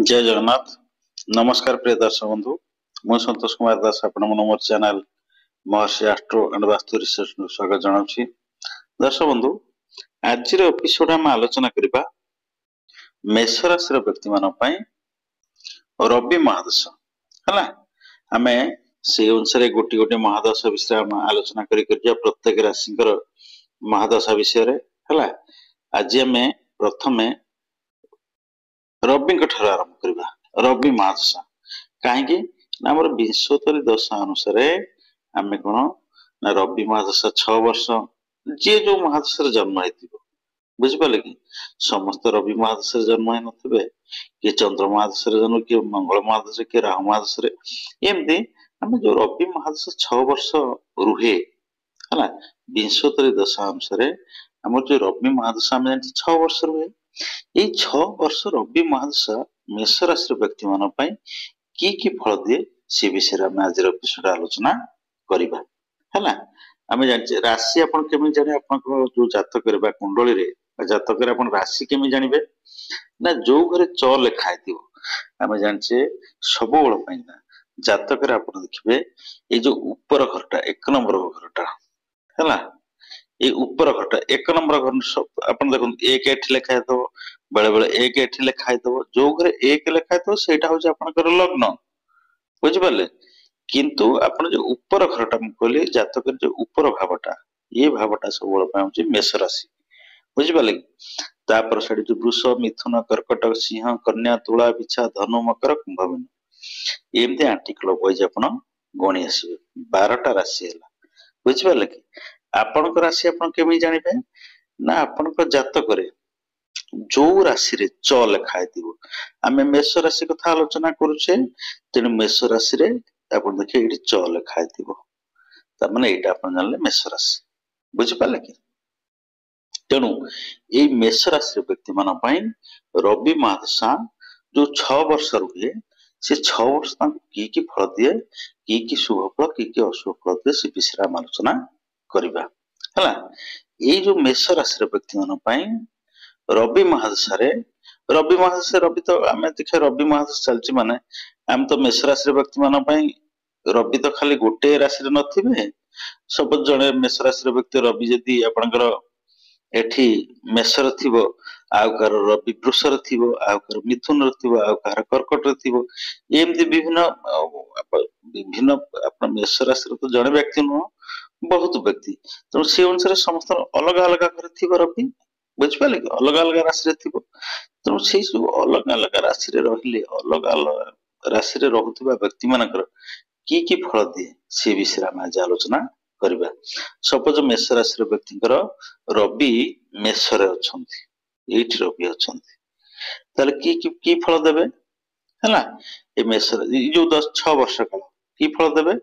जय जगन्नाथ। नमस्कार प्रिय दर्शक बंधु, मु संतोष कुमार दास आपण मोर channel Maharshi astro and vastu research स्वागत जनाउछि। दर्शक बंधु, आज एपिसोड हम आलोचना करिबा मेष राशि व्यक्ति मान पई रवि महादशा हला। आमे से अनुसार गोटी गोटी महादशा विषय हम आलोचना करि प्रत्येक राशिकर महादशा विषय रे हला। आज आमे प्रथमे रवि ठार आरंभ करवा। रवि महादशा कहीं आमर विंशोत्तरी दशा अनुसार आम कौन ना रवि महादशा 6 वर्ष जी जो महादशा जन्म हो बुझिपारे कि समस्त रवि महादशा जन्म हो नथिबे कि चंद्र महादशा जन्म कि मंगल महादशा कि राहु महादशा एमती आम जो रवि महादशा 6 वर्ष रुहे है विंशोत्तरी दशा अनुसार आम जो रवि महादशा आम 6 वर्ष रुहे। ये 6 वर्ष रवि महादशा मेष राशि व्यक्ति मान की फल दिए से विषय में आज एपिसोड आलोचना करवा है। आम जाने राशि आप जाने जो जातक कुंडली रे जातक राशि केमी जानवे ना जो घरे च लेखाई थी आम जाने सब ना जातक आप देखिए ये जो ऊपर घरटा 1 नंबर घरटा है ये ऊपर घरटा 1 नंबर घर सब आप देखो 1 एठी लेखाई दब बेले बेले 1 एठी लेखाई दब जो घरे 1 लेखाई दब से लग्न बुझिपारे। किंतु आपण जो ऊपर घरटा कहली जातक जो ऊपर भावटा ये भावटा सब मेष राशि बुझिपारे। तापर साड़ी जो वृष मिथुन कर्कटक सिंह कन्या तुला बिछा धनु मकर कुंभ मीन एमती आर्टिकल वाइज आप गणी आसवे 12टा राशि है बुझिपारे कि आपण राशि आप केमी जानिबे ना आपण जातक जो राशि रे च लेखाई थी आम मेष राशि कथा आलोचना करुचे तेणु मेष राशि रे आपण देखिए ये च लेखाई थी तार ये जानले मेष राशि बुझिपारे कि तेणु ये मेष राशि व्यक्ति मान रवि महादशा जो 6 वर्ष रुहे से 6 वर्ष की फल दिए कि शुभ फल कि अशुभ फल दिए से विषय आम आलोचना करवा है। ये जो मेष राशि व्यक्ति मान रवि महादशा रवि तो आम देखिए रवि महादशा चलती माने आम तो मेष राशि व्यक्ति मान रवि तो खाली गोटे राशि नथिबे सब जड़े मेष राशि व्यक्ति रवि जदि आपणकर एठी मेषर थिबो आउ कार रवि वृषर थिबो आउ कार मिथुन थिबो आउ कार कर्कट थिबो एमती विभिन्न विभिन्न आपण मेष राशि तो जड़े व्यक्ति नुह बहुत व्यक्ति तेणु से अनुसार समस्त अलग अलग घर थिबो रवि बुझिपारे कि अलग अलग राशि थिबो तेणु से सब अलग अलग राशि रहिले अलग अलग राशि रहुथिबा व्यक्ति मानकर की फल दिए से विषय में आज आलोचना करवा। सपोज मेष राशि व्यक्ति रवि मेष ये रवि अच्छा की फल देवे है ये मेष जो 6 वर्ष काल की फल देवे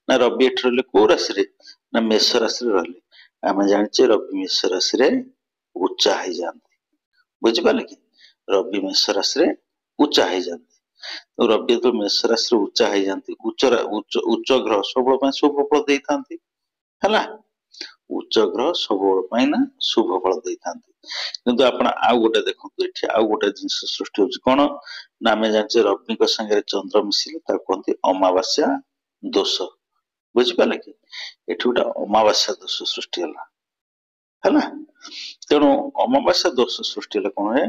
ना रवि एठ रही कौ राशि ना मेष राशि रही आम जाने रवि मेष राशि उच्चा हो जाती बुझिपारे कि रवि मेष राशि उच्चा हो जाती तो रवि तो मेष राशि उच्चा हो जाती उच्च ग्रह सब शुभ फल दे था है उच्च ग्रह सब ना शुभ फल दे था किंतु आप आउ गोटे देखो ये आउ गोटे जिन सृष्टि हो कौन ना आम जाने रवि संगे चंद्र मिसिले कहते अमावास्या दोष बुझिपारे कि ये गोटे अमावास्या दोष सृष्टि है तेणु अमावास्या दोष सृष्टि कौन है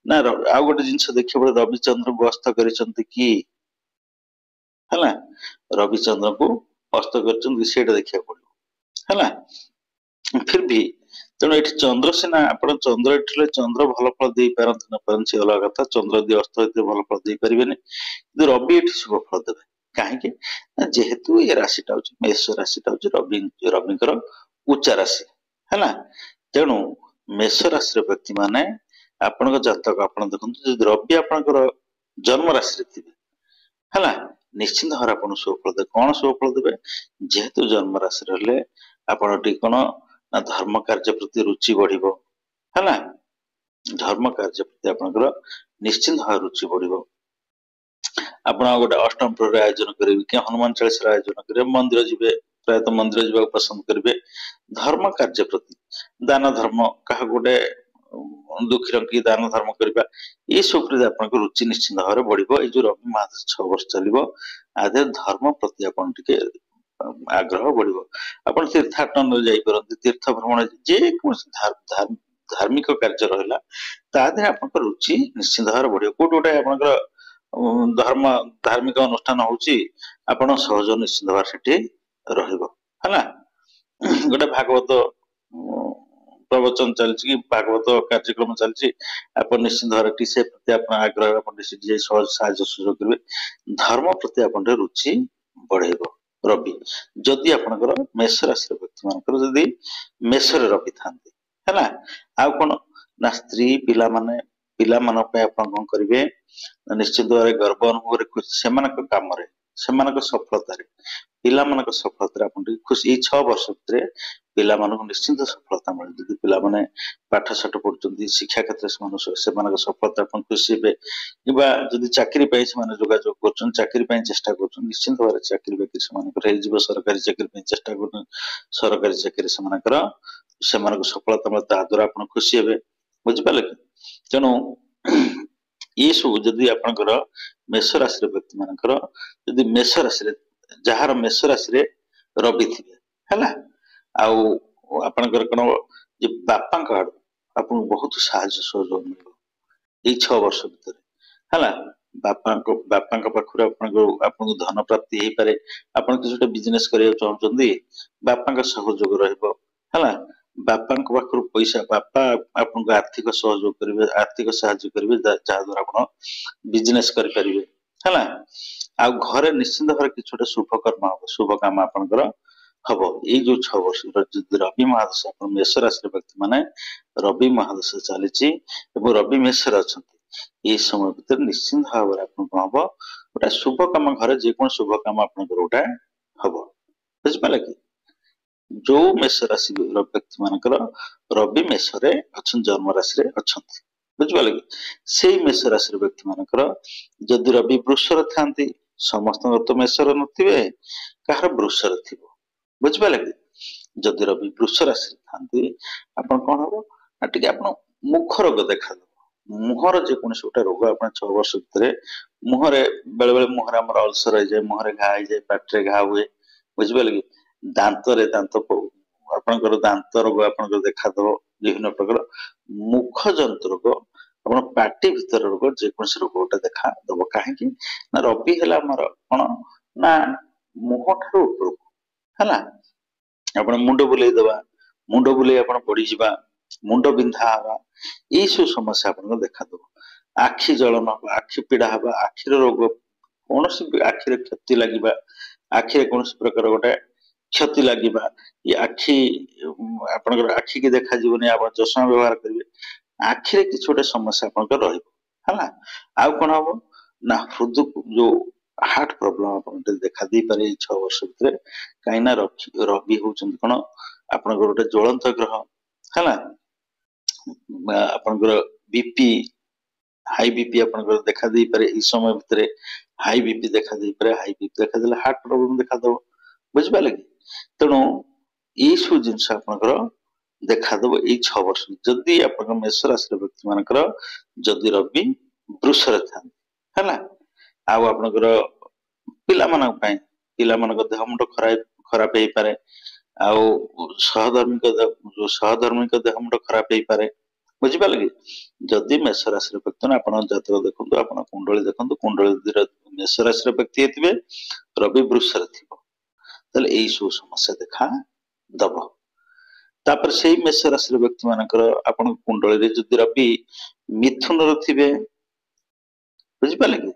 ना आउ गोटे जिन देखिए रविचंद्र को अस्त कर रविचंद्र को अस्त कर देखा पड़ो है फिर भी तेणु ये चंद्र सीना आप चंद्र एठे चंद्र भल फल दे पारती न पारती अलग कथा चंद्र यदि अस्त होते भल फल दे पारे कि रवि ये शुभ फल देवे कहीं जेहेतु ये राशिटा हूँ मेष राशिटा हूँ रविंकर उच्चा राशि है तेणु मेष राशि व्यक्ति माने आपण जातक आप देखते रवि आपणकर जन्म राशि थे है निश्चिंत भाव आप शुभ फल देवे कौन शुभ फल देवे जेहेतु जन्म राशि रही आपड़ कौन ना धर्म कार्य प्रति रुचि बढ़ है धर्म कार्य प्रति आपंकर निश्चिंत भाव रुचि बढ़ आप गोटे अष्टम प्रहर आयोजन करेंगे कि हनुमान चालीसा आयोजन करेंगे मंदिर जी प्रायतः मंदिर जावाक पसंद करेंगे धर्म कार्य प्रति दान धर्म क्या गोटे ଦୁଃଖୀ ରଙ୍କି ଦାନ ଧର୍ମ କରିବା ଏସବୁ ପ୍ରତି ଆପଣଙ୍କ ରୁଚି ନିଶ୍ଚିନ୍ତ ଭାବରେ ବଢିବ। ଏଇ ଯୋଉ ରବି ମାସ 6 ବର୍ଷ ଚାଲିବ ଆଦେ ଧର୍ମ ପ୍ରତି ଆପଣ ଟିକେ ଆଗ୍ରହ ବଢିବ। ଆପଣ ତୀର୍ଥାଟନରେ ଯାଇପାରନ୍ତି, ତୀର୍ଥ ଭ୍ରମଣ ଯେକୌଣସି ଧାର୍ମିକ କାର୍ଯ୍ୟ ରହିଲା ତା ଦେହରେ ଆପଣଙ୍କ ରୁଚି ନିଶ୍ଚିନ୍ତ ଭାବରେ ବଢିବ। କୋଉଠି ଗୋଟେ ଆପଣଙ୍କର ଧାର୍ମିକ ଅନୁଷ୍ଠାନ ହଉଛି ଆପଣ ସହଜ ନିଶ୍ଚିନ୍ତ ଭାବରେ ସେଠି ରହିବ ହେଲା। ଗୋଟେ ଭାଗବତ ପ୍ରବଚନ ଚାଲିଛି କି ଭାଗବତ କାର୍ଯ୍ୟକ୍ରମ ଚାଲିଛି, ଆପଣ ନିଶ୍ଚିନ୍ତ ଭାବରେ ଟିକେ ସେ ପ୍ରତି ଆପଣ ଆଗ୍ରହ ଆପଣ ସେଠି ଯାଇ ସହଜ ସାହାଯ୍ୟ ସୁଯୋଗ କରିବେ। ଧର୍ମ ପ୍ରତି ଆପଣ ରୁଚି ବଢେଇବ ରବି। ଯଦି ଆପଣଙ୍କର ମେଷ ରାଶିର ବ୍ୟକ୍ତି ମାନଙ୍କର ଯଦି ମେଷରେ ରବି ଥାନ୍ତି ହେଲା, ଆଉ କଣ ନା ସ୍ତ୍ରୀ ପିଲାମାନଙ୍କ ପାଇଁ ଆପଣ କଣ କରିବେ ନିଶ୍ଚିତ ଭାବରେ ଗର୍ବ ଅନୁଭବ ଖୁସି ସେମାନଙ୍କ କାମରେ ସେମାନଙ୍କ ସଫଳତାରେ ପିଲାମାନଙ୍କ ସଫଳତାରେ ଆପଣ ଟିକେ ଖୁସି। ଏଇ 6 ବର୍ଷ ଭିତରେ ପିଲାମାନଙ୍କୁ ନିଶ୍ଚିନ୍ତ ସଫଳତା ମିଳେ। ଯଦି ପିଲାମାନେ ପାଠ ସାଠ ପଢୁଛନ୍ତି ଶିକ୍ଷା କ୍ଷେତ୍ରରେ ସେମାନଙ୍କ ସଫଳତା ଆପଣ ଖୁସି ହେବେ, କିମ୍ବା ଯଦି ଚାକିରି ପାଇଁ ସେମାନେ ଯୋଗାଯୋଗ କରୁଛନ୍ତି, ଚାକିରି ପାଇଁ ଚେଷ୍ଟା କରୁଛନ୍ତି, ନିଶ୍ଚିନ୍ତ ଭାବରେ ଚାକିରି ବାକିରି ସେମାନଙ୍କର ହେଇଯିବ। ସରକାରୀ ଚାକିରି ପାଇଁ ଚେଷ୍ଟା କରୁଛନ୍ତି, ସରକାରୀ ଚାକିରି ସେମାନଙ୍କୁ ସଫଳତା ମିଳେ, ତା ଦ୍ୱାରା ଆପଣ ଖୁସି ହେବେ। ବୁଝିପାରିଲେ କି? ତେଣୁ ଇଏ ସବୁ ଯଦି ଆପଣଙ୍କର ମେଷ ରାଶିର ବ୍ୟକ୍ତି ମାନଙ୍କର ଯଦି ମେଷ ରାଶିରେ ଯାହାର ମେଷ ରାଶିରେ ରବି ଥିବେ ହେଲା, ଆଉ ଆପଣଙ୍କର କଣ ଯେ ବାପାଙ୍କ ଆଡୁ ଆପଣଙ୍କୁ ବହୁତ ସାହାଯ୍ୟ ସହଯୋଗ ମିଳିବ ଏଇ 6 ବର୍ଷ ଭିତରେ ହେଲା। ବାପାଙ୍କ ପାଖରୁ ଆପଣଙ୍କୁ ଧନ ପ୍ରାପ୍ତି ହେଇପାରେ। ଆପଣ କିଛି ଗୋଟେ ବିଜନେସ କରିବାକୁ ଚାହୁଁଛନ୍ତି, ବାପାଙ୍କ ସହଯୋଗ ରହିବ ହେଲା। ବାପାଙ୍କ ପାଖରୁ ପଇସା ବାପା ଆପଣଙ୍କୁ ଆର୍ଥିକ ସହଯୋଗ କରିବେ, ଆର୍ଥିକ ସାହାଯ୍ୟ କରିବେ, ଯାହା ଦ୍ୱାରା ଆପଣ ବିଜନେସ କରିପାରିବେ ହେଲା। ଆଉ ଘରେ ନିଶ୍ଚିନ୍ତ ଭାବରେ କିଛି ଗୋଟେ ଶୁଭ କାମ ଆପଣଙ୍କର ହବ। ଏଇ ଯୋଉ 6 ବର୍ଷ ଯଦି ରବି ମହାଦଶା ଆପଣ ମେଷ ରାଶିର ବ୍ୟକ୍ତି ମାନେ ରବି ମହାଦଶା ଚାଲିଛି ଏବଂ ରବି ମେଷରେ ଅଛନ୍ତି, ଏଇ ସମୟ ଭିତରେ ନିଶ୍ଚିନ୍ତ ଭାବରେ ଆପଣ କଣ ହବ ଗୋଟେ ଶୁଭ କାମ, ଘରେ ଯେକୌଣସି ଶୁଭ କାମ ଆପଣଙ୍କର ଗୋଟେ ହବ। ବୁଝିପାରିଲେ କି? ଯୋଉ ମେଷ ରାଶି ବ୍ୟକ୍ତି ମାନଙ୍କର ରବି ମେଷରେ ଅଛନ୍ତି, ଜନ୍ମ ରାଶିରେ ଅଛନ୍ତି, ବୁଝିପାରିଲେ କି? ସେଇ ମେଷ ରାଶିର ବ୍ୟକ୍ତି ମାନଙ୍କର ଯଦି ରବି ବୃଷରେ ଥାନ୍ତି, ସମସ୍ତଙ୍କର ତ ମେଷରେ ନଥିବେ, କାହାର ବୃଷରେ ଥିବ। ବୁଝିପାରିଲେ କି? ଯଦି ରବି ବୃଷ ରାଶିରେ ଥାନ୍ତି ଆପଣ କଣ ହବ ନା ଟିକେ ଆପଣ ମୁଖ ରୋଗ ଦେଖାଦେବ। ମୁହଁର ଯେକୌଣସି ଗୋଟେ ରୋଗ ଆପଣ 6 ବର୍ଷ ଭିତରେ ମୁହଁରେ ବେଳେ ମୁହଁରେ ଆମର ଅଲସର ହେଇଯାଏ, ମୁହଁରେ ଘା ହେଇଯାଏ, ପାଟିରେ ଘା ହୁଏ। ବୁଝିପାରିଲେ କି? ଆପଣଙ୍କର ଦାନ୍ତ ରୋଗ ଆପଣଙ୍କର ଦେଖାଦବ, ବିଭିନ୍ନ ପ୍ରକାର ମୁଖ ଜନିତ ରୋଗ, ଆପଣ ପାଟି ଭିତର ରୋଗ, ଯେକୌଣସି ରୋଗ ଗୋଟେ ଦେଖା ଦବ। କାହିଁକି ନା ରବି ହେଲା ଆମର କଣ ନା ମୁହଁ ଠାରୁ ଉପରକୁ ହେଲା। ଆପଣ ମୁଣ୍ଡ ବୁଲେଇ ଆପଣ ପଡିଯିବା, ମୁଣ୍ଡ ବିନ୍ଧା ହବା, ଏଇ ସବୁ ସମସ୍ୟା ଆପଣଙ୍କୁ ଦେଖାଦବ। ଆଖି ଜଳନ ହବା, ଆଖି ପିଡା ହବା, ଆଖିର ରୋଗ, କୌଣସି ଆଖିରେ କ୍ଷତି ଲାଗିବା, ଆଖିରେ କୌଣସି ପ୍ରକାର ଗୋଟେ କ୍ଷତି ଲାଗିବା, ଆପଣଙ୍କର ଆଖି କି ଦେଖାଯିବନି, ଆପଣ ଚଷମା ବ୍ୟବହାର କରିବେ, ଆଖିରେ କିଛି ଗୋଟେ ସମସ୍ୟା ଆପଣଙ୍କର ରହିବ ହେଲା। ଆଉ କଣ ହବ ନା ଯୋଉ ହାର୍ଟ ପ୍ରୋବ୍ଲେମ ଆପଣଙ୍କୁ ଦେଖା ଦେଇପାରେ ଏଇ 6 ବର୍ଷ ଭିତରେ। କାହିଁକି ନା ରବି ହଉଛନ୍ତି କଣ ଆପଣଙ୍କର ଗୋଟେ ଜ୍ୱଳନ୍ତ ଗ୍ରହ ହେଲା। ଆପଣଙ୍କର ହାଇ ବିପି ଆପଣଙ୍କର ଦେଖା ଦେଇପାରେ ଏଇ ସମୟ ଭିତରେ। ହାଇ ବିପି ଦେଖା ଦେଇପାରେ, ହାଇ ବିପି ଦେଖାଦେଲେ ହାର୍ଟ ପ୍ରୋବ୍ଲେମ ଦେଖାଦବ। ବୁଝିପାରିଲେ କି? ତେଣୁ ଏଇ ସବୁ ଜିନିଷ ଆପଣଙ୍କର ଦେଖାଦବ ଏଇ 6 ବର୍ଷ। ଯଦି ଆପଣଙ୍କ ମେଷ ରାଶିର ବ୍ୟକ୍ତି ମାନଙ୍କର ଯଦି ରବି ବୃଷରେ ଥାନ୍ତି ହେଲା, ଆଉ ଆପଣଙ୍କର ପିଲାମାନଙ୍କ ଦେହ ମୁଣ୍ଡ ଖରାପ ହେଇପାରେ, ଆଉ ସହଧର୍ମୀଙ୍କ ଦେହ ମୁଣ୍ଡ ଖରାପ ହେଇପାରେ। ବୁଝିପାରିଲେ କି? ଯଦି ମେଷ ରାଶିର ବ୍ୟକ୍ତି ଆପଣଙ୍କ ଜାତକ ଦେଖନ୍ତୁ, ଆପଣ କୁଣ୍ଡଳୀ ଦେଖନ୍ତୁ, କୁଣ୍ଡଳୀ ମେଷ ରାଶିର ବ୍ୟକ୍ତି ହେଇଥିବେ, ରବି ବୃଷରେ ଥିବ, ତାହେଲେ ଏଇ ସବୁ ସମସ୍ୟା ଦେଖା ଦବ। ତାପରେ ସେଇ ମେଷ ରାଶିର ବ୍ୟକ୍ତି ମାନଙ୍କର ଆପଣଙ୍କ କୁଣ୍ଡଳୀରେ ଯଦି ରବି ମିଥୁନରେ ଥିବେ, ବୁଝିପାରିଲେ କି?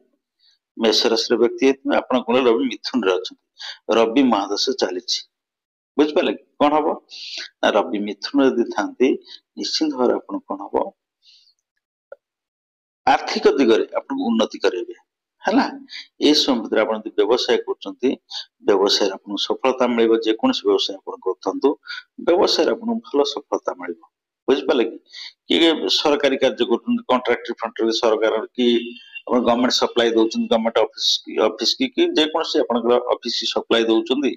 ମେଷ ରାଶିର ବ୍ୟକ୍ତି ହେଇଥିବେ, ଆପଣଙ୍କ କୁଣ୍ଡଳୀ ରବି ମିଥୁନରେ ଅଛନ୍ତି, ରବି ମହାଦଶା ଚାଲିଛି। ବୁଝିପାରିଲେ କି? କଣ ହବ ନା ରବି ମିଥୁନ ଯଦି ଥାନ୍ତି, ନିଶ୍ଚିନ୍ତ ଭାବରେ ଆପଣ କଣ ହବ ଆର୍ଥିକ ଦିଗରେ ଆପଣଙ୍କୁ ଉନ୍ନତି କରାଇବେ ହେଲା। ଏ ସମୟ ଭିତରେ ଆପଣ ଯଦି ବ୍ୟବସାୟ କରୁଛନ୍ତି, ବ୍ୟବସାୟରେ ଆପଣଙ୍କୁ ସଫଳତା ମିଳିବ। ଯେକୌଣସି ବ୍ୟବସାୟ ଆପଣ କରୁଥାନ୍ତୁ, ବ୍ୟବସାୟରେ ଆପଣଙ୍କୁ ଭଲ ସଫଳତା ମିଳିବ। ବୁଝିପାରିଲେ କି? ସରକାରୀ କାର୍ଯ୍ୟ କରୁଛନ୍ତି, କଣ୍ଟ୍ରାକ୍ଟର ସରକାର କି ଆପଣ ଗଭର୍ଣ୍ଣମେଣ୍ଟ ସପ୍ଲାଇ ଦଉଛନ୍ତି, ଗଭର୍ଣ୍ଣମେଣ୍ଟ ଅଫିସ କି ଯେକୌଣସି ଆପଣଙ୍କର ଅଫିସ ସପ୍ଲାଇ ଦଉଛନ୍ତି,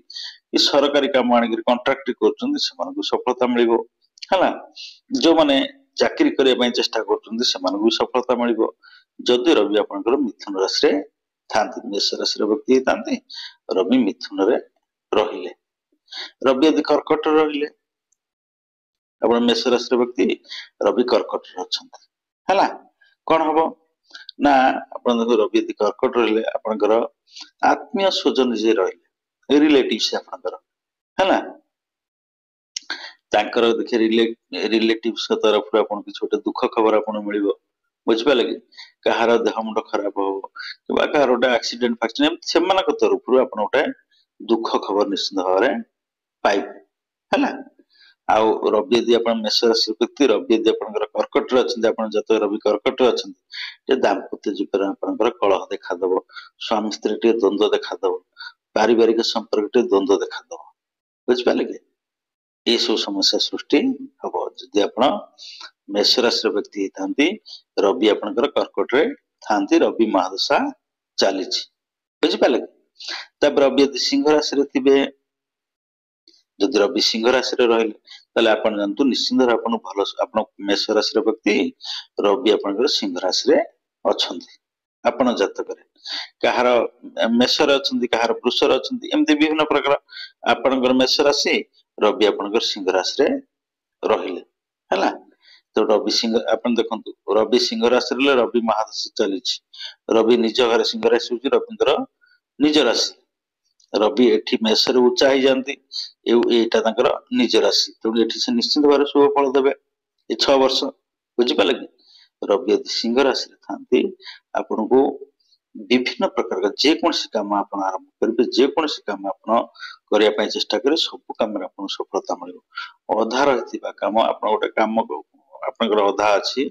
କି ସରକାରୀ କାମ ଆଣିକି କଣ୍ଟ୍ରାକ୍ଟ କରୁଛନ୍ତି, ସେମାନଙ୍କୁ ସଫଳତା ମିଳିବ ହେଲା। ଯୋଉମାନେ ଚାକିରି କରିବା ପାଇଁ ଚେଷ୍ଟା କରୁଛନ୍ତି ସେମାନଙ୍କୁ ବି ସଫଳତା ମିଳିବ। ଯଦି ରବି ଆପଣଙ୍କର ମିଥୁନ ରାଶିରେ ଥାନ୍ତି, ମେଷ ରାଶିର ବ୍ୟକ୍ତି ହେଇଥାନ୍ତି, ରବି ମିଥୁନରେ ରହିଲେ। ରବି ଯଦି କର୍କଟରେ ରହିଲେ, ଆପଣ ମେଷ ରାଶିର ବ୍ୟକ୍ତି ରବି କର୍କଟରେ ଅଛନ୍ତି ହେଲା, କଣ ହବ ନା ଆପଣ ଦେଖନ୍ତୁ ରବି ଯଦି କର୍କଟ ରହିଲେ ଆପଣଙ୍କର ଆତ୍ମୀୟ ସ୍ୱଜନ ଯିଏ ରହିଲେ ରିଲେଟିଭସ୍ ଆପଣଙ୍କର ହେଲା, ତାଙ୍କର ଦେଖେ ରିଲେଟିଭସ୍ ତରଫରୁ ଆପଣ କିଛି ଗୋଟେ ଦୁଃଖ ଖବର ଆପଣଙ୍କୁ ମିଳିବ, ବୁଝିପାରିଲେ କି? କାହାର ଦେହ ମୁଣ୍ଡ ଖରାପ ହବ କିମ୍ବା କାହାର ଗୋଟେ ଆକ୍ସିଡେଣ୍ଟ ଫାକ୍ସିଡେଣ୍ଟ ସେମାନଙ୍କ ତରଫରୁ ଆପଣ ଗୋଟେ ଦୁଃଖ ଖବର ନିଶ୍ଚିତ ଭାବରେ ପାଇବେ ହେଲା। ଆଉ ରବି ଯଦି ଆପଣ ମେଷ ରାଶି ବ୍ୟକ୍ତି ରବି ଯଦି ଆପଣଙ୍କର କର୍କଟରେ ଅଛନ୍ତି, ଆପଣ ଜାତକ ରବି କର୍କଟରେ ଅଛନ୍ତି, ଯେ ଦାମ୍ପତ୍ୟ ଜୀବନରେ ଆପଣଙ୍କର କଳହ ଦେଖାଦବ, ସ୍ୱାମୀ ସ୍ତ୍ରୀ ଟିକେ ଦ୍ୱନ୍ଦ୍ୱ ଦେଖାଦବ, ପାରିବାରିକ ସମ୍ପର୍କ ଟିକେ ଦ୍ୱନ୍ଦ୍ୱ ଦେଖାଦବ, ବୁଝିପାରିଲେ କି? ଏସବୁ ସମସ୍ୟା ସୃଷ୍ଟି ହବ ଯଦି ଆପଣ ମେଷ ରାଶିର ବ୍ୟକ୍ତି ହେଇଥାନ୍ତି, ରବି ଆପଣଙ୍କର କର୍କଟରେ ଥାନ୍ତି, ରବି ମହାଦଶା ଚାଲିଛି, ବୁଝିପାରିଲେ କି? ତାପରେ ରବି ଯଦି ସିଂହ ରାଶିରେ ଥିବେ, ଯଦି ରବି ସିଂହ ରାଶିରେ ରହିଲେ ତାହେଲେ ଆପଣ ଜାଣନ୍ତୁ ନିଶ୍ଚିନ୍ତ ଆପଣ ଭଲ, ଆପଣ ମେଷ ରାଶିର ବ୍ୟକ୍ତି ରବି ଆପଣଙ୍କର ସିଂହ ରାଶିରେ ଅଛନ୍ତି ଆପଣ ଜାତକରେ, କାହାର ମେଷରେ ଅଛନ୍ତି, କାହାର ବୃଷରେ ଅଛନ୍ତି, ଏମିତି ବିଭିନ୍ନ ପ୍ରକାର ଆପଣଙ୍କର ମେଷ ରାଶି ରବି ଆପଣଙ୍କର ସିଂହ ରାଶିରେ ରହିଲେ ହେଲା। ତ ରବି ସିଂହ ଆପଣ ଦେଖନ୍ତୁ ରବି ସିଂହ ରାଶିରେ ରହିଲେ ରବି ମହାଦଶା ଚାଲିଛି, ରବି ନିଜ ଘରେ ସିଂହ ରାଶି ହଉଛି ରବିଙ୍କର ନିଜ ରାଶି, ରବି ଏଠି ମେଷରେ ଉଚ୍ଚା ହେଇଯାନ୍ତି, ଏଇଟା ତାଙ୍କର ନିଜ ରାଶି, ତେଣୁ ଏଠି ସେ ନିଶ୍ଚିତ ଭାବରେ ଶୁଭ ଫଳ ଦେବେ ଏ 6 ବର୍ଷ, ବୁଝିପାରିଲେ କି? ରବି ଯଦି ସିଂହ ରାଶିରେ ଥାନ୍ତି ଆପଣଙ୍କୁ ବିଭିନ୍ନ ପ୍ରକାର ଯେକୌଣସି କାମ ଆପଣ ଆରମ୍ଭ କରିବେ, ଯେକୌଣସି କାମ ଆପଣ କରିବା ପାଇଁ ଚେଷ୍ଟା କରିବେ, ସବୁ କାମରେ ଆପଣଙ୍କୁ ସଫଳତା ମିଳିବ। ଅଧା ରହିଥିବା କାମ, ଆପଣ ଗୋଟେ କାମ ଆପଣଙ୍କର ଅଧା ଅଛି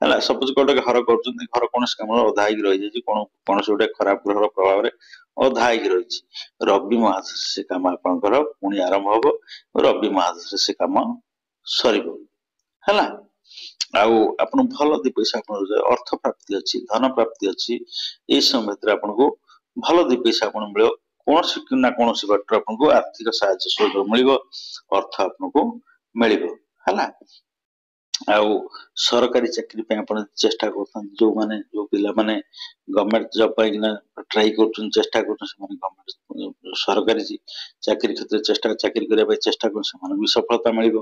ହେଲା, ସପୋଜ ଗୋଟେ ଘର କରୁଛନ୍ତି, ଘର କୌଣସି କାମରେ ଅଧା ହେଇକି ରହିଯାଇଛି, କୌଣସି ଗୋଟେ ଖରାପ ଗ୍ରହର ପ୍ରଭାବରେ ଅଧା ହେଇକି ରହିଛି, ରବି ମହାଦଶା ସେ କାମ ଆପଣଙ୍କର ପୁଣି ଆରମ୍ଭ ହବ, ରବି ମହାଦଶା ସେ କାମ ସରିବ ହେଲା। ଆଉ ଆପଣ ଭଲ ଦି ପଇସା ଆପଣଙ୍କର ଅର୍ଥ ପ୍ରାପ୍ତି ଅଛି, ଧନ ପ୍ରାପ୍ତି ଅଛି, ଏଇ ସମୟ ଭିତରେ ଆପଣଙ୍କୁ ଭଲ ଦି ପଇସା ଆପଣ ମିଳିବ, କୌଣସି ନା କୌଣସି ବାଟରେ ଆପଣଙ୍କୁ ଆର୍ଥିକ ସାହାଯ୍ୟ ସହଯୋଗ ମିଳିବ, ଅର୍ଥ ଆପଣଙ୍କୁ ମିଳିବ ହେଲା। ଆଉ ସରକାରୀ ଚାକିରି ପାଇଁ ଆପଣ ଚେଷ୍ଟା କରୁଛନ୍ତି, ଯୋଉ ପିଲାମାନେ ଗଭର୍ଣ୍ଣମେଣ୍ଟ ଜବ ପାଇଁ ଟ୍ରାଏ କରୁଛନ୍ତି, ଚେଷ୍ଟା କରୁଛନ୍ତି, ସେମାନେ ଗଭର୍ଣ୍ଣମେଣ୍ଟ ସରକାରୀ ଚାକିରି କ୍ଷେତ୍ରରେ ଚାକିରି କରିବା ପାଇଁ ଚେଷ୍ଟା କରୁଛନ୍ତି, ସେମାନଙ୍କୁ ବି ସଫଳତା ମିଳିବ,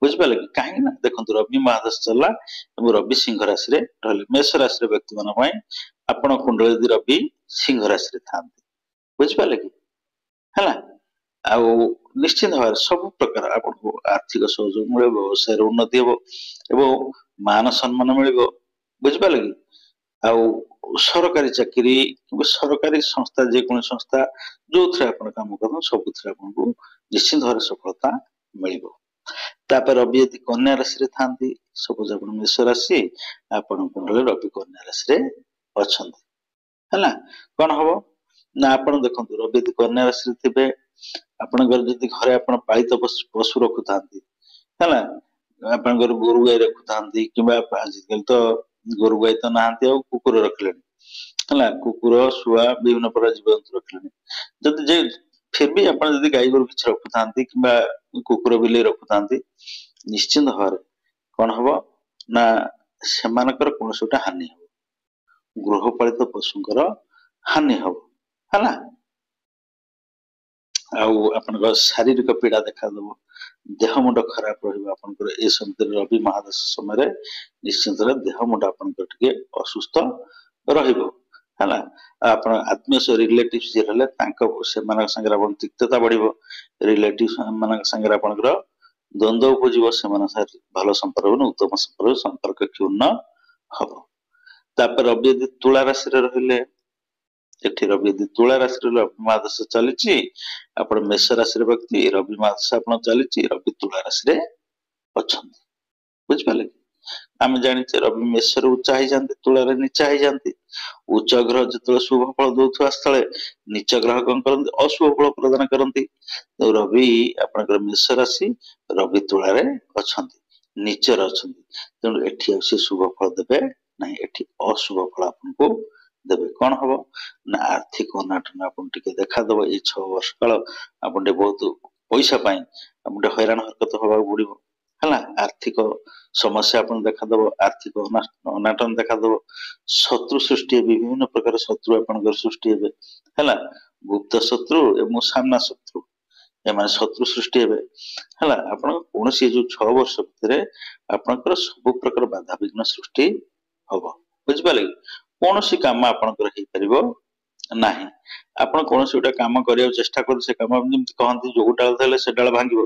ବୁଝିପାରିଲେ କି? କାହିଁକି ନା ଦେଖନ୍ତୁ ରବି ମହାଦଶା ଚାଲିଲା ଏବଂ ରବି ସିଂହ ରାଶିରେ ରହିଲେ, ମେଷ ରାଶିର ବ୍ୟକ୍ତି ମାନଙ୍କ ପାଇଁ ଆପଣ କୁଣ୍ଡଳୀ ଯଦି ରବି ସିଂହ ରାଶିରେ ଥାନ୍ତି, ବୁଝିପାରିଲେ କି ହେଲା। ଆଉ ନିଶ୍ଚିତ ଭାବରେ ସବୁ ପ୍ରକାର ଆପଣଙ୍କୁ ଆର୍ଥିକ ସହଯୋଗ ମିଳିବ, ବ୍ୟବସାୟର ଉନ୍ନତି ହବ ଏବଂ ମାନ ସମ୍ମାନ ମିଳିବ, ବୁଝିପାରିଲେ କି? ଆଉ ସରକାରୀ ଚାକିରି କିମ୍ବା ସରକାରୀ ସଂସ୍ଥା, ଯେକୌଣସି ସଂସ୍ଥା ଯୋଉଥିରେ ଆପଣ କାମ କରନ୍ତି ସବୁଥିରେ ଆପଣଙ୍କୁ ନିଶ୍ଚିତ ଭାବରେ ସଫଳତା ମିଳିବ। ତାପରେ ରବି ଯଦି କନ୍ୟା ରାଶିରେ ଥାନ୍ତି, ସପୋଜ ଆପଣ ମେଷ ରାଶି, ଆପଣଙ୍କ ରବି କନ୍ୟା ରାଶିରେ ଅଛନ୍ତି ହେଲା, କଣ ହବ ନା ଆପଣ ଦେଖନ୍ତୁ ରବି ଯଦି କନ୍ୟା ରାଶିରେ ଥିବେ, ଆପଣଙ୍କର ଯଦି ଘରେ ଆପଣ ପାଳିତ ପଶୁ ରଖୁଥାନ୍ତି ହେଲା, ଆପଣଙ୍କର ଗୋରୁ ଗାଈ ରଖୁଥାନ୍ତି କିମ୍ବା ଆଜିକାଲି ତ ଗୋରୁ ଗାଈ ତ ନାହାନ୍ତି, ଆଉ କୁକୁର ରଖିଲେଣି ହେଲା, କୁକୁର ଶୁଆ ବିଭିନ୍ନ ପ୍ରକାର ଜୀବଜନ୍ତୁ ରଖିଲେଣି, ଯଦି ଯେ ଫିର ବି ଆପଣ ଯଦି ଗାଈ ଗୋରୁ କିଛି ରଖୁଥାନ୍ତି କିମ୍ବା କୁକୁର ବିଲେଇ ରଖୁଥାନ୍ତି, ନିଶ୍ଚିନ୍ତ ଭାବରେ କଣ ହବ ନା ସେମାନଙ୍କର କୌଣସି ଗୋଟେ ହାନି ହବ, ଗୃହପାଳିତ ପଶୁଙ୍କର ହାନି ହବ ହେଲା। ଆଉ ଆପଣଙ୍କ ଶାରୀରିକ ପୀଡା ଦେଖାଦବ, ଦେହ ମୁଣ୍ଡ ଖରାପ ରହିବ ଆପଣଙ୍କର, ଏ ସମୟରେ ରବି ମହାଦଶା ସମୟରେ ନିଶ୍ଚିନ୍ତ ଦେହ ମୁଣ୍ଡ ଆପଣଙ୍କର ଟିକେ ଅସୁସ୍ଥ ରହିବ ହେଲା। ଆପଣ ଆତ୍ମୀୟ ରିଲେଟିଭ ଯିଏ ରହିଲେ ସେମାନଙ୍କ ସାଙ୍ଗରେ ଆପଣ ତିକ୍ତତା ବଢିବ, ରିଲେଟିଭ ମାନଙ୍କ ସାଙ୍ଗରେ ଆପଣଙ୍କର ଦ୍ୱନ୍ଦ୍ୱ ଉପୁଜିବ, ସେମାନଙ୍କ ସାଙ୍ଗରେ ଭଲ ସମ୍ପର୍କ, ଉତ୍ତମ ସମ୍ପର୍କ କ୍ଷୁଣ୍ଣ ହବ। ତାପରେ ରବି ଯଦି ତୁଳା ରାଶିରେ ରହିଲେ, ଏଠି ରବି ଯଦି ତୁଳା ରାଶିରେ ରବି ମହାଦଶା ଚାଲିଛି, ଆପଣ ମେଷ ରାଶିର ବ୍ୟକ୍ତି ରବି ମହାଦଶା ଆପଣ ଚାଲିଛି, ରବି ତୁଳା ରାଶିରେ ଅଛନ୍ତି, ବୁଝିପାରିଲେ? ଆମେ ଜାଣିଛେ ରବି ମେଷରେ ଉଚ୍ଚା ହେଇଯାନ୍ତି, ତୁଳାରେ ନିଚା ହେଇଯାନ୍ତି, ଉଚ୍ଚ ଗ୍ରହ ଯେତେବେଳେ ଶୁଭ ଫଳ ଦଉଥିବା ସ୍ଥଳେ ନିଚ ଗ୍ରହ କଣ କରନ୍ତି, ଅଶୁଭ ଫଳ ପ୍ରଦାନ କରନ୍ତି। ରବି ଆପଣଙ୍କର ମେଷ ରାଶି, ରବି ତୁଳାରେ ଅଛନ୍ତି, ନିଚରେ ଅଛନ୍ତି, ତେଣୁ ଏଠି ଆଉ ସେ ଶୁଭ ଫଳ ଦେବେ ନାହିଁ, ଏଠି ଅଶୁଭ ଫଳ ଆପଣଙ୍କୁ ଦେବେ। କଣ ହବ ନା ଆର୍ଥିକ ଅନାଟନ ଆପଣ ଟିକେ ଦେଖାଦବ, ଏଇ 6 ବର୍ଷ କାଳ ଆପଣ ଟିକେ ବହୁତ ପଇସା ପାଇଁ ଆପଣ ଟିକେ ହଇରାଣ ହରକତ ହବାକୁ ପଡିବ है आर्थिक समस्या आपन देखा दबो आर्थिक अनाटन देखा दबो शत्रु सृष्टि विभिन्न प्रकार शत्रु आपन सृष्टि हेबे है गुप्त शत्रु एवं सामना शत्रु एम शत्रु सृष्टि हेबे है आपन कौन जो 6 वर्ष भितर आपनकर सब प्रकार बाधा विघ्न सृष्टि हम बुझिपारे कौन सी काम आपनकर हेई परिबो नाही आपण कौन गोटे काम करिया चेष्टा कर से काम जेमति कहंती जो डाल देले से डाल भांगिबो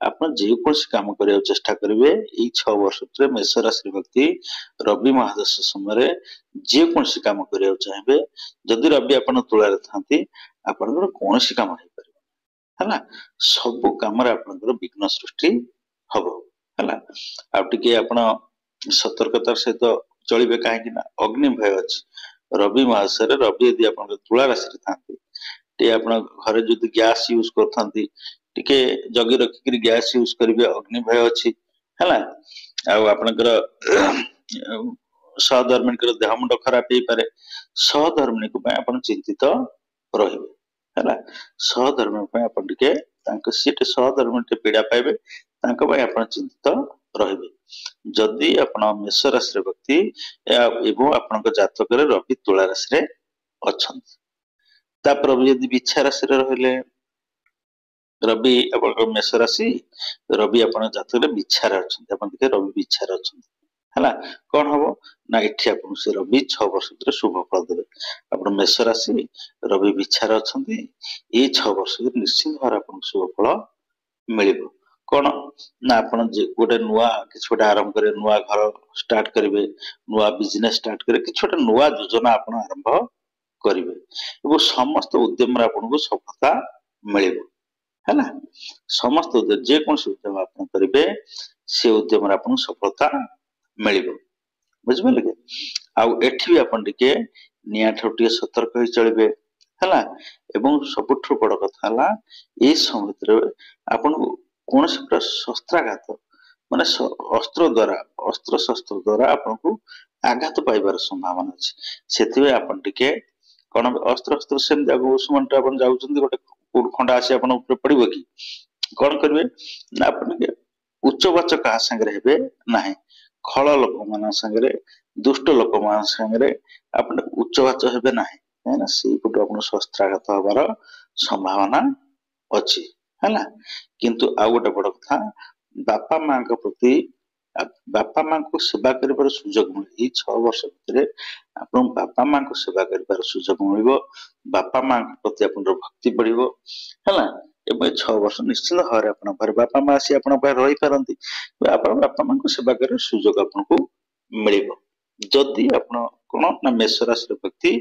आपण जे कौन काम करिया चेष्टा करिवे ई 6 वर्ष भितर मेष राशि व्यक्ति रवि महादश समय जे कौन काम करिया चाहेबे जदि रवि आपण तुला रे थांती आपनकर कौन काम हेई परिबो हला सब काम रे आपनकर विघ्न सृष्टि हबो हला आ टिके आपण सतर्कतार सहित चलिबे काहे कि ना अग्नि भय अछि रवि मास रवि यदि आप तुला राशि था घर जो गैस यूज करते जगी रखिक गैस यूज करेंगे अग्नि भय अच्छी है आपणकर सहधर्मिणी देह मुंड खराब हो पारे सहधर्मिणी को चिंतित रही सहधर्मिणी सीट सहधर्मिणी पीड़ा पाइबे चिंतित रही जदि आप मेष राशि व्यक्ति एवं आपण जातक रवि तुला राशि अच्छा रवि यदि बिछा राशि रही रवि आप मेष राशि रवि आप जातक बिछार अच्छा देखिए रवि बिछार अच्छा है कौन हम ना ये से रवि 6 वर्ष भर शुभ फल देवे आप मेष राशि रवि बिछार अच्छा ये 6 वर्ष निश्चित भाव आप शुभ फल मिल कौन ना आप गोटे नुआ कि गोटे आरंभ करेंगे नुआ घर स्टार्ट करेंगे नुआ बिजनेस स्टार्ट करेंगे कि गोटे नुआ योजना आप आरंभ करेंगे समस्त उद्यम आपको सफलता मिल है समस्त उद्यम जेकोसी उद्यम आप करेंगे से उद्यम आपको सफलता मिल बुझिपारे कि आठी आप निया ठार सतर्क हो चलिए है सबुठ बड़ कथा ये समय आपन कौन शस्त्राघात माने अस्त्र शस्त्र द्वारा आपको आघात पाइबार संभावना अच्छी से आपन टिके कौन अस्त्र शस्त्र से जाऊँ गोटे खंडा आसी पड़ो कि कौन करेंगे ना आप उच्चवाच क्या सागे ना खल लोक मान सागे दुष्ट लोक मान सागे आप उच्चवाच हे ना से पटु आप शस्त्राघात हबार संभावना अच्छी है किंतु आउ गोटे बड़ कथा बापा माँ प्रति बापा माँ को सेवा कर सुजोग मिले 6 वर्ष भितर आप बापा माँ को सेवा कर सुजोग मिल बापा माँ प्रति आप भक्ति बढ़ो है 6 वर्ष निश्चित भाव आप बापा माँ आसी आप रही पारती बापा माँ को सेवा कर सुजोग आपको मिल जदि आप कौन ना मेष राशि व्यक्ति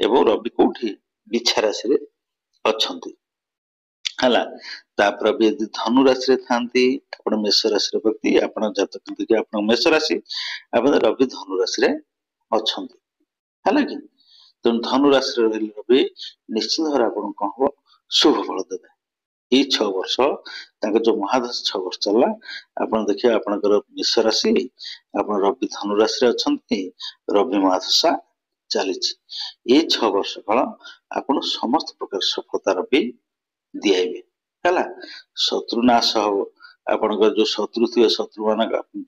एवं रवि कौटी बिछा राशि अच्छा है धनु राशि था मेष राशि व्यक्ति आप जातक देखिए आप मेष राशि आप रवि धनु राशि अच्छा है कि तेणु धनु राशि रवि निश्चित भाव आप कौन हम शुभ फल देवे ये 6 वर्ष जो महादश 6 वर्ष चलला आप देखिए आपनकर मेष राशि आप रवि धनु राशि अच्छा रवि महादशा चली ये 6 वर्ष काल आप समस्त प्रकार सफलता रवि दिए है शत्रुनाश हम आपंकर जो शत्रु थे शत्रु मान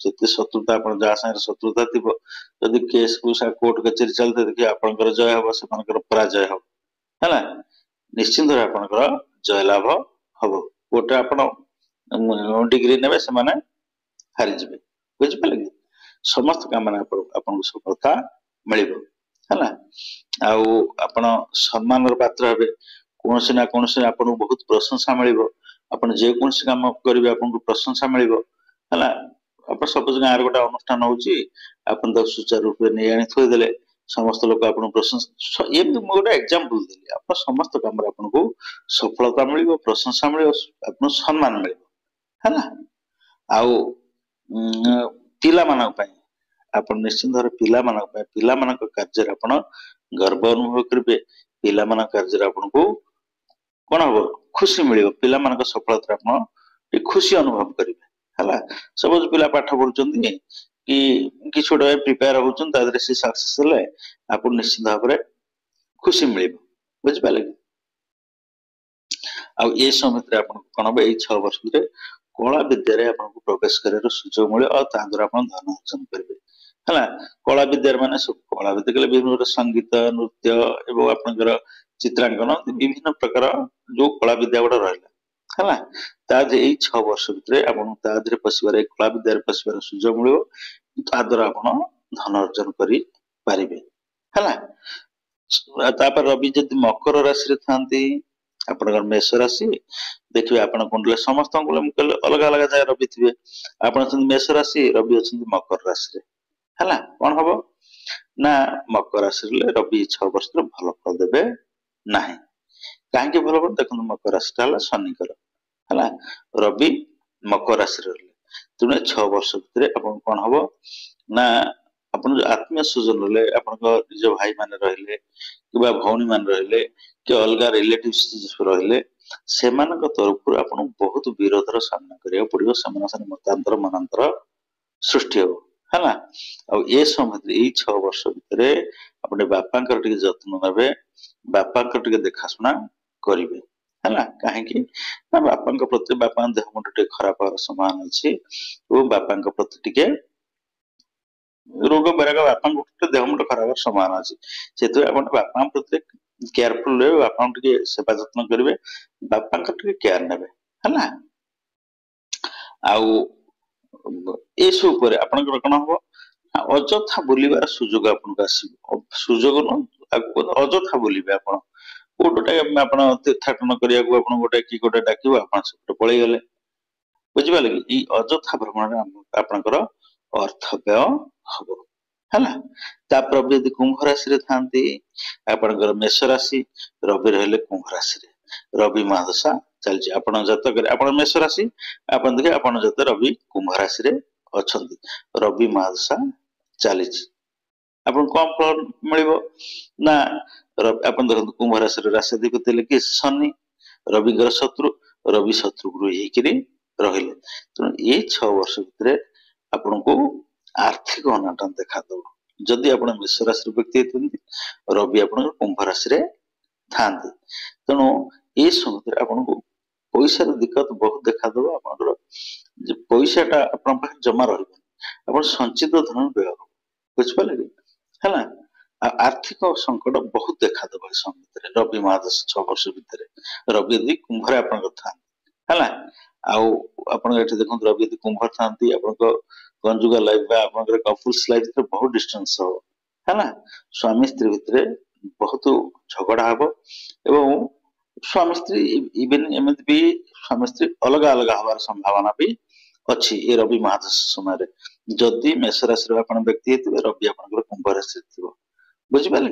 जिते शत्रुता आप जहाँ सागर शत्रुता थी जदि केस कुसा कोर्ट कचेरी चलते देखिए आपंकर जय हम से पराजय हम है निश्चिंत आपंकर जय लाभ हम कोर्टे आप डिग्री ने से हारीजे बुझिपारे कि समस्त काम आपको सफलता मिल है आप सम्मान पात्र हे कौन ना कौन आपको बहुत प्रशंसा मिल आप जेकोसी काम करेंगे आपको प्रशंसा मिल है आप सपोज गाँव गोटे अनुष्ठान हो सुचारू रूप नहीं आनी थोदेले समस्त लोग आप प्रशंसा ये गोटे एग्जांपल देली आप समस्त काम आपको सफलता मिल प्रशंसा मिल आप सम्मान मिल है आउ पिला आप निश्चित भाव पिला कार्य आप गर्व अनुभव करेंगे पिला कार्य आपको कौन हम खुशी मिल पिला सफलता आप खुशी अनुभव करेंगे है सपोज पिला पाठ पढ़ुं कि छोटे प्रिपेयर होती सी सक्सेस आपको निश्चित भाव में खुशी मिल बुझिपारे कि आ समय आप कौन हम 6 वर्ष कला विद्या आपको प्रवेश कर सुजोग मिले और द्वारा आप धन अर्जन करेंगे है कला विद्या माने सब कला विद्या कहले विभिन्न प्रकार संगीत नृत्य एवं आपनकर चित्रांकन विभिन्न प्रकार जो कला विद्या गुड़ा रहा है ताजे 6 वर्ष भितर आपन ताजे पशिबार कला विद्या पशिबार सुजोग मिले ता द्वारा आप धन अर्जन करि पारिबे है तापर रवि जदि मकर राशि रे थांती आपनकर मेष राशि देखिए आपन कुंडले समस्त अलग अलग जगह रवि थे आपन मेष राशि रवि अच्छा मकर राशि है कौन हम ना मकर राशि रवि 6 वर्ष भल फल देवे ना कहीं भल फल देखो मकर राशि है शनिकर है रवि मकर राशि रही तेणु 6 वर्ष भितर कौन हम ना अपन आत्मीय स्वजन रहे अपन निज भाई मान रहिले कि भौणी मान रहिले कि अलग रिलेटिव्स रहिले से तरफ आपन बहुत विरोधर सामना करिया पड़ो से मतांतर मनांतर सृष्टि हो है आ समय 6 वर्ष भितर अपने बापा जत्न ने बापा देखाशुना करेंगे है कहीं बापा प्रति बापा देह मुंड खराब होवार संभावना अच्छी और बापा प्रति टे रोग बैराग बापा देह मुंड खराब होवार संभावना अच्छी से बापा प्रति केयरफुल रहे बापा सेवा जत्न करेंगे बापा केयर ने है सब कौन हम अजथा बुलवार सुजोग आपको आसो सुजोग अजथा बुलवे आप तीर्थाटन करने गोटे कि गोटे डाक पलि गले बुझिपारे कि अजथा भ्रमण आपंकर अर्थ व्यय हम है यदि कुंभ राशि थांती आपंकर मेष राशि रवि रही कुंभ राशि रवि महादशा चलती आप मेष राशि आप देखिए आप रवि कुंभ राशि अच्छा रवि महादशा चली कौन फल मिल ना आप देखो कुंभ राशि राशिधिपति कि शनि रविंकर शत्रु रवि शत्रु गुरु रही तेणु ये 6 वर्ष भितर आपन को आर्थिक अनाटन देखा जदि आप मेष राशि व्यक्ति रवि आप कुंभ राशि था तेणु ये समय आपको पैसा दिक्कत बहुत देखा आप पैसाटा आप जमा रहा संचित धन व्यय हो बुझिपारे है आर्थिक संकट बहुत देखा समय रवि महादश 6 वर्ष भितर रवि यदि कुंभ था है देखो रवि यदि कुंभ था कंजुगल लाइफ कपल्स लाइफ बहुत डिस्टेंस हो है स्वामी स्त्री भितर बहुत झगड़ा हम एवं स्वामी स्त्री इवन एमती भी स्वामी स्त्री अलग अलग हमार संभावना भी अच्छी ये रवि महादश समय जदि मेष राशि व्यक्ति रवि आप कुंभ राशि थी बुझिपारे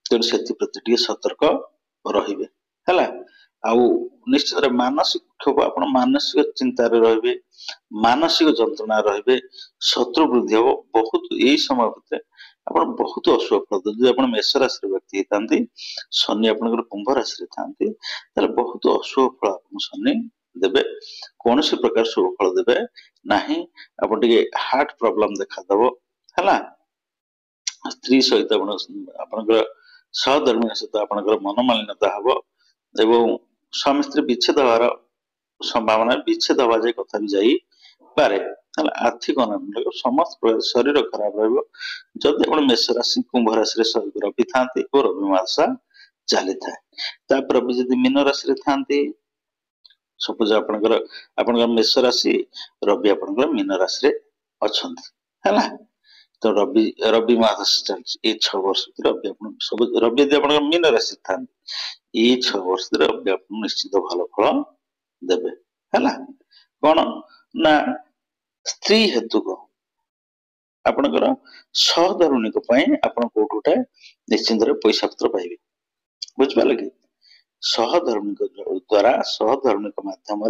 तेणु से सतर्क रे है निश्चित मानसिक क्षोभ आप मानसिक चिंतार रे मानसिक जंत्रणा रे शत्रु वृद्धि हम बहुत यही समय भितर आप बहुत अशुभ फल जब आप मेष राशि व्यक्ति था शनि आप कुंभ राशि था बहुत अशुभ फल आप शनि देवे कौन सी प्रकार शुभ फल देवे ना आप हार्ट प्रॉब्लम देखादेव है स्त्री सहित आप सहधर्मी सहित आप मनमालिन्यता हम एवं स्वामी स्त्री विच्छेद हवार संभावना विच्छेद हवा जाए कथा भी जापे आर्थिक अनाटन समस्त शरीर खराब रही आप मेष राशि कुंभ राशि रवि था रवि महादशा चली था रवि जब मीन राशि था सपोज आप मेष राशि रवि आप मीन राशि अच्छा है तो रवि रवि महादशा चलती 6 वर्ष रवि सब रवि यदि आप मीन राशि था ये 6 वर्ष रवि आप निश्चित भल फल देवे है कौन ना स्त्री हेतुक आपणकर सहधर्मिणी आप कौटे निश्चिंत पैसा पत्र पाइबे बुझिपारे कि सहधर्मिक द्वारा सहधर्मिक माध्यम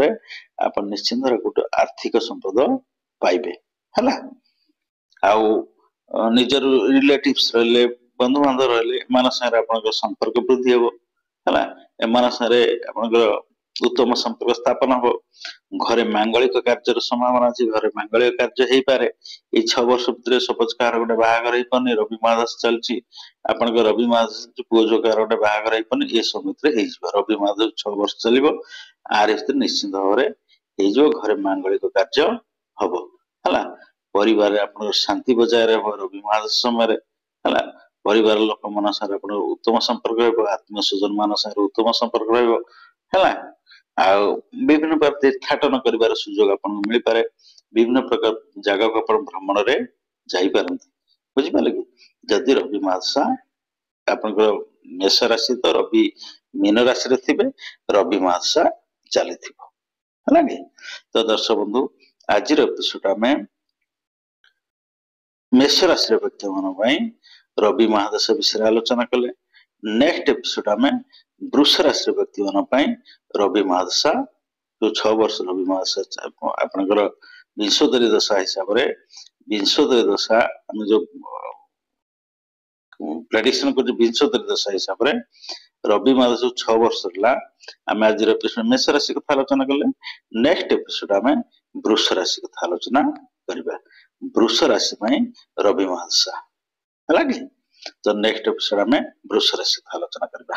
आप निश्चिंत गोटे आर्थिक संपद पाइबे है निजर रिलेटिव्स रहिले बंधु बांधव रहिले एमान संगे आपनकर संपर्क वृद्धि हो है एमान संगे आपनकर उत्तम संपर्क स्थापन हो घरे मांगलिक कार्य संभावना अच्छी घरे मांगलिक कार्य हो पारे ये 6 वर्ष भितर सपोज कहार गोटे बाहागर हो पानी रवि महादश चलती आपण रवि महादश पुओ जो कहार गोटे बाहागर हो पानी ये समय रवि महादश 6 वर्ष चलो आर भितर निश्चिंत भाव ହେଇଯିବ, ଘରେ ମାଙ୍ଗଳିକ କାର୍ଯ୍ୟ ହବ ହେଲା। ପରିବାରରେ ଆପଣଙ୍କର ଶାନ୍ତି ବଜାୟ ରହିବ ରବି ମହାଦଶା ସମୟରେ ହେଲା। ପରିବାର ଲୋକମାନଙ୍କ ସାଙ୍ଗରେ ଆପଣଙ୍କର ଉତ୍ତମ ସମ୍ପର୍କ ରହିବ, ଆତ୍ମୀୟ ସ୍ୱଜନ ମାନଙ୍କ ସାଙ୍ଗରେ ଉତ୍ତମ ସମ୍ପର୍କ ରହିବ ହେଲା। ଆଉ ବିଭିନ୍ନ ପ୍ରକାର ତୀର୍ଥାଟନ କରିବାର ସୁଯୋଗ ଆପଣଙ୍କୁ ମିଳିପାରେ। ବିଭିନ୍ନ ପ୍ରକାର ଜାଗାକୁ ଆପଣ ଭ୍ରମଣରେ ଯାଇପାରନ୍ତି, ବୁଝିପାରିଲେ କି। ଯଦି ରବି ମହାଦଶା ଆପଣଙ୍କର ମେଷ ରାଶି ତ ରବି ମୀନ ରାଶିରେ ଥିବେ, ରବି ମହାଦଶା ଚାଲିଥିବ ହେଲା କି। ତ ଦର୍ଶକ ବନ୍ଧୁ, ଆଜିର ଏପିସୋଡ ଆମେ ମେଷ ରାଶିର ବ୍ୟକ୍ତି ମାନଙ୍କ ପାଇଁ ରବି ମହାଦଶା ବିଷୟରେ ଆଲୋଚନା କଲେ। ନେକ୍ସଟ ଏପିସୋଡ ଆମେ ବୃଷ ରାଶିର ବ୍ୟକ୍ତି ମାନଙ୍କ ପାଇଁ ରବି ମହାଦଶା, ଯୋଉ 6 ବର୍ଷ ରବି ମହାଦଶା ଆପଣଙ୍କର ବିଂଶୋତ୍ତରୀ ଦଶା ହିସାବରେ, ବିଂଶୋତ୍ତରୀ ଦଶା ଆମେ ଯୋଉ ପ୍ରେଡିକ୍ସନ କରୁଛୁ ବିଂଶୋତ୍ତରୀ ଦଶା ହିସାବରେ ରବି ମହାଦଶା ଯୋଉ 6 ବର୍ଷ ହେଲା, ଆମେ ଆଜିର ଏପିସୋଡ ମେଷ ରାଶି କଥା ଆଲୋଚନା କଲେ। ନେକ୍ସଟ ଏପିସୋଡ ଆମେ ବୃଷ ରାଶି କଥା ଆଲୋଚନା କରିବା। ବୃଷ ରାଶି ପାଇଁ ରବି ମହାଦଶା ହେଲା କି। ତ ନେକ୍ସଟ ଏପିସୋଡ ଆମେ ବୃଷ ରାଶି କଥା ଆଲୋଚନା କରିବା।